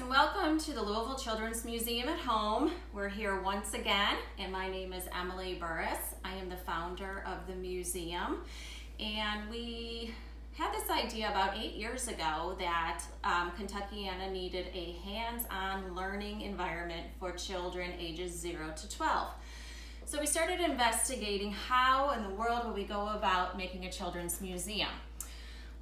and welcome to the Louisville Children's Museum at Home. We're here once again, and my name is Emily Burris. I am the founder of the museum, and we had this idea about 8 years ago that Kentuckiana needed a hands-on learning environment for children ages 0 to 12. So we started investigating how in the world would we go about making a children's museum.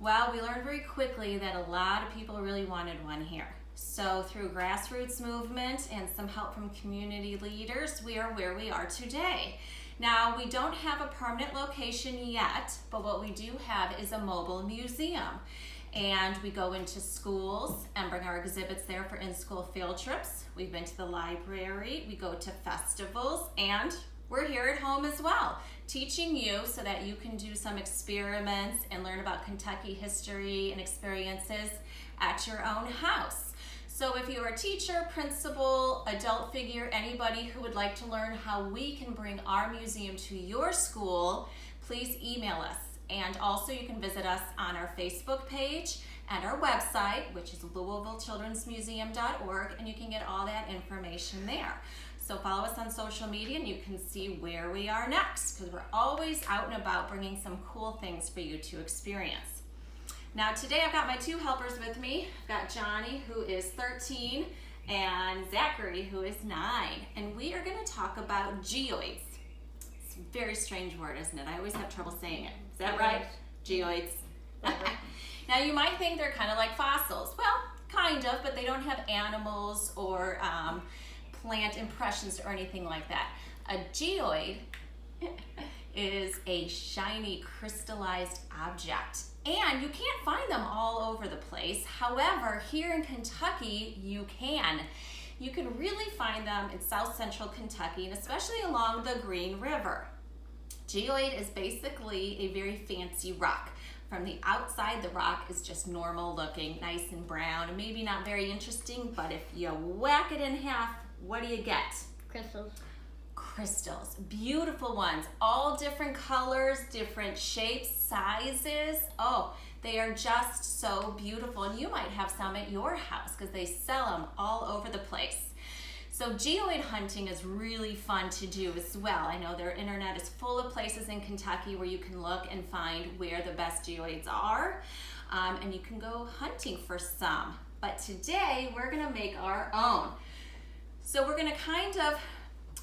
Well, we learned very quickly that a lot of people really wanted one here. So through grassroots movement and some help from community leaders, we are where we are today. Now, we don't have a permanent location yet, but what we do have is a mobile museum. And we go into schools and bring our exhibits there for in-school field trips. We've been to the library, we go to festivals, and we're here at home as well, teaching you so that you can do some experiments and learn about Kentucky history and experiences at your own house. So if you're a teacher, principal, adult figure, anybody who would like to learn how we can bring our museum to your school, please email us. And also you can visit us on our Facebook page and our website, which is louisvillechildrensmuseum.org, and you can get all that information there. So follow us on social media and you can see where we are next, because we're always out and about bringing some cool things for you to experience. Now today I've got my two helpers with me. I've got Johnny, who is 13, and Zachary, who is 9. And we are going to talk about geodes. It's a very strange word, isn't it? I always have trouble saying it. Is that right? Geodes. Now you might think they're kind of like fossils. Well, kind of, but they don't have animals or plant impressions or anything like that. A geode is a shiny crystallized object. And you can't find them all over the place. However, here in Kentucky, you can. You can really find them in south central Kentucky, and especially along the Green River. Geode is basically a very fancy rock. From the outside, the rock is just normal looking, nice and brown, and maybe not very interesting, but if you whack it in half, what do you get? Crystals. Crystals, beautiful ones, all different colors, different shapes, sizes. Oh, they are just so beautiful, and you might have some at your house because they sell them all over the place. So geode hunting is really fun to do as well. I know their internet is full of places in Kentucky where you can look and find where the best geodes are, and you can go hunting for some. But today we're gonna make our own. So we're gonna kind of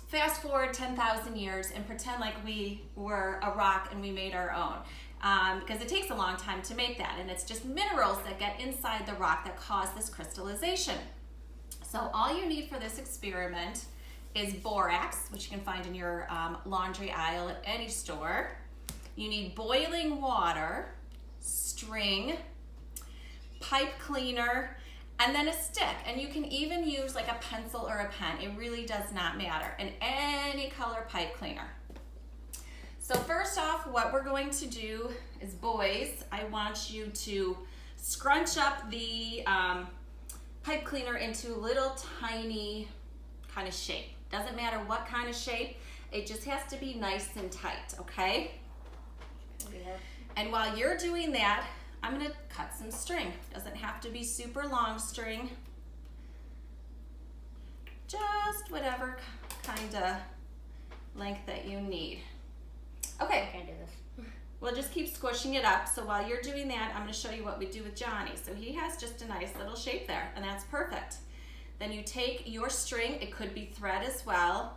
fast forward 10,000 years and pretend like we were a rock and we made our own. Because it takes a long time to make that, and it's just minerals that get inside the rock that cause this crystallization. So all you need for this experiment is borax, which you can find in your laundry aisle at any store. You need boiling water, string, pipe cleaner, and then a stick. And you can even use like a pencil or a pen. It really does not matter. And any color pipe cleaner. So first off, what we're going to do is, boys, I want you to scrunch up the pipe cleaner into a little tiny kind of shape. Doesn't matter what kind of shape, it just has to be nice and tight, okay? Yeah. And while you're doing that, I'm gonna cut some string. Doesn't have to be super long string. Just whatever kind of length that you need. Okay. I can't do this. We'll just keep squishing it up. So while you're doing that, I'm gonna show you what we do with Johnny. So he has just a nice little shape there, and that's perfect. Then you take your string, it could be thread as well,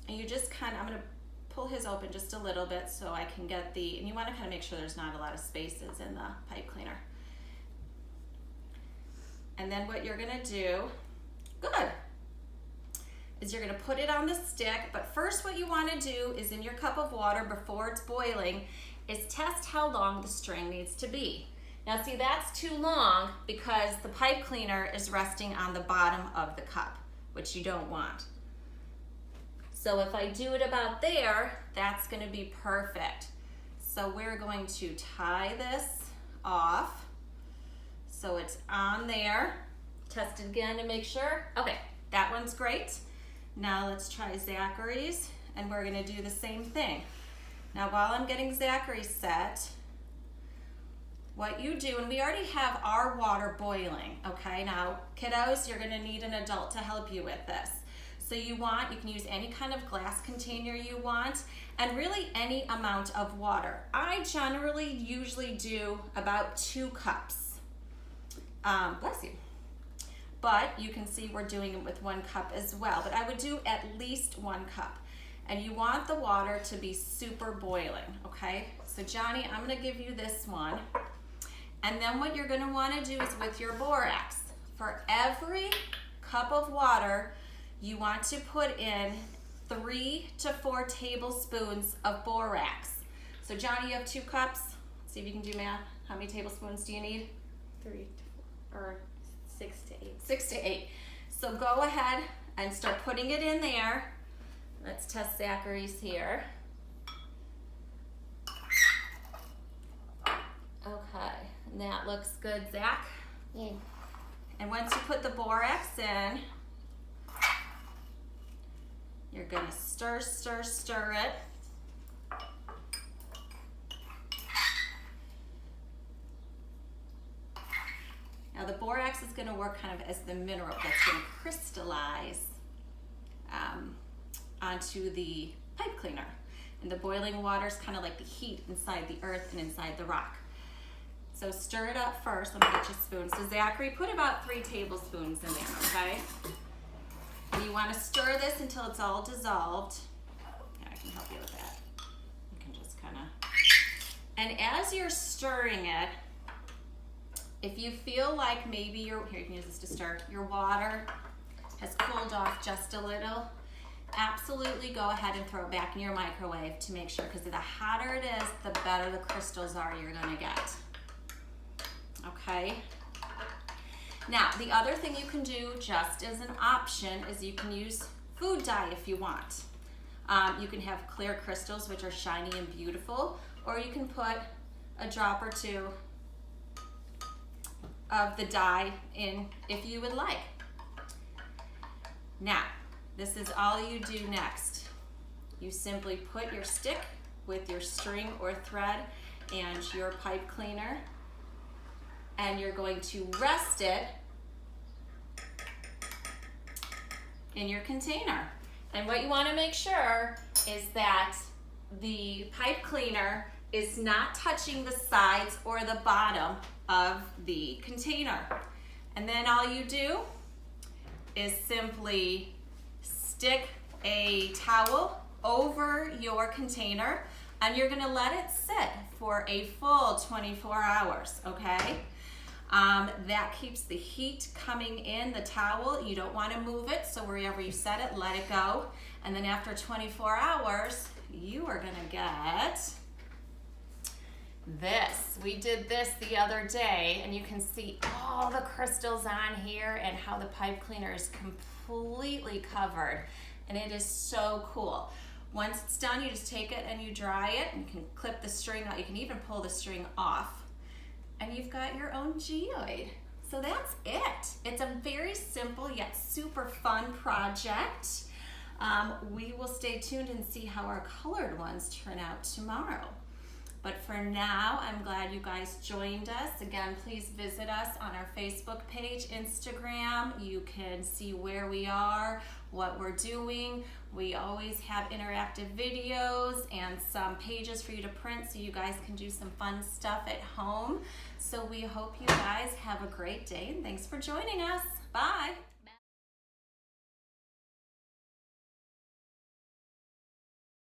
and you just kind of, I'm gonna pull his open just a little bit so I can get the, and you want to kind of make sure there's not a lot of spaces in the pipe cleaner. And then what you're going to do, good, is you're going to put it on the stick, but first what you want to do is, in your cup of water before it's boiling, is test how long the string needs to be. Now see, that's too long because the pipe cleaner is resting on the bottom of the cup, which you don't want. So if I do it about there, that's going to be perfect. So we're going to tie this off so it's on there. Test it again to make sure. Okay, that one's great. Now let's try Zachary's, and we're going to do the same thing. Now while I'm getting Zachary set, what you do, and we already have our water boiling, okay? Now, kiddos, you're gonna need an adult to help you with this. So you can use any kind of glass container you want, and really any amount of water. I usually do about 2 cups. Bless you. But you can see we're doing it with 1 cup as well, but I would do at least 1 cup. And you want the water to be super boiling, okay? So Johnny, I'm gonna give you this one. And then what you're gonna wanna do is with your borax, for every cup of water, you want to put in 3 to 4 tablespoons of borax. So Johnny, you have 2 cups. See if you can do math. How many tablespoons do you need? 3 to 4, or 6 to 8. 6 to 8. So go ahead and start putting it in there. Let's test Zachary's here. Okay, and that looks good, Zach. Yeah. And once you put the borax in, you're gonna stir, stir, stir it. Now the borax is gonna work kind of as the mineral that's gonna crystallize onto the pipe cleaner. And the boiling water is kind of like the heat inside the earth and inside the rock. So stir it up first. Let me get you a spoon. So Zachary, put about 3 tablespoons in there, okay? And you want to stir this until it's all dissolved. Yeah, I can help you with that. You can just kind of... And as you're stirring it, if you feel like maybe here you can use this to stir, your water has cooled off just a little, absolutely go ahead and throw it back in your microwave to make sure, because the hotter it is, the better the crystals are you're gonna get. Okay? Now, the other thing you can do just as an option is you can use food dye if you want. You can have clear crystals, which are shiny and beautiful, or you can put a drop or 2 of the dye in if you would like. Now, this is all you do next. You simply put your stick with your string or thread and your pipe cleaner, and you're going to rest it in your container. And what you want to make sure is that the pipe cleaner is not touching the sides or the bottom of the container. And then all you do is simply stick a towel over your container, and you're gonna let it sit for a full 24 hours, okay? That keeps the heat coming in the towel. You don't want to move it, so wherever you set it, let it go. And then after 24 hours, you are gonna get this. We did this the other day, and you can see all the crystals on here and how the pipe cleaner is completely covered, and it is so cool. Once it's done, you just take it and you dry it, and you can clip the string out. You can even pull the string off, and you've got your own geode. So that's it. It's a very simple yet super fun project. We will stay tuned and see how our colored ones turn out tomorrow. But for now, I'm glad you guys joined us. Again, please visit us on our Facebook page, Instagram. You can see where we are, what we're doing. We always have interactive videos and some pages for you to print so you guys can do some fun stuff at home. So we hope you guys have a great day, and thanks for joining us. Bye.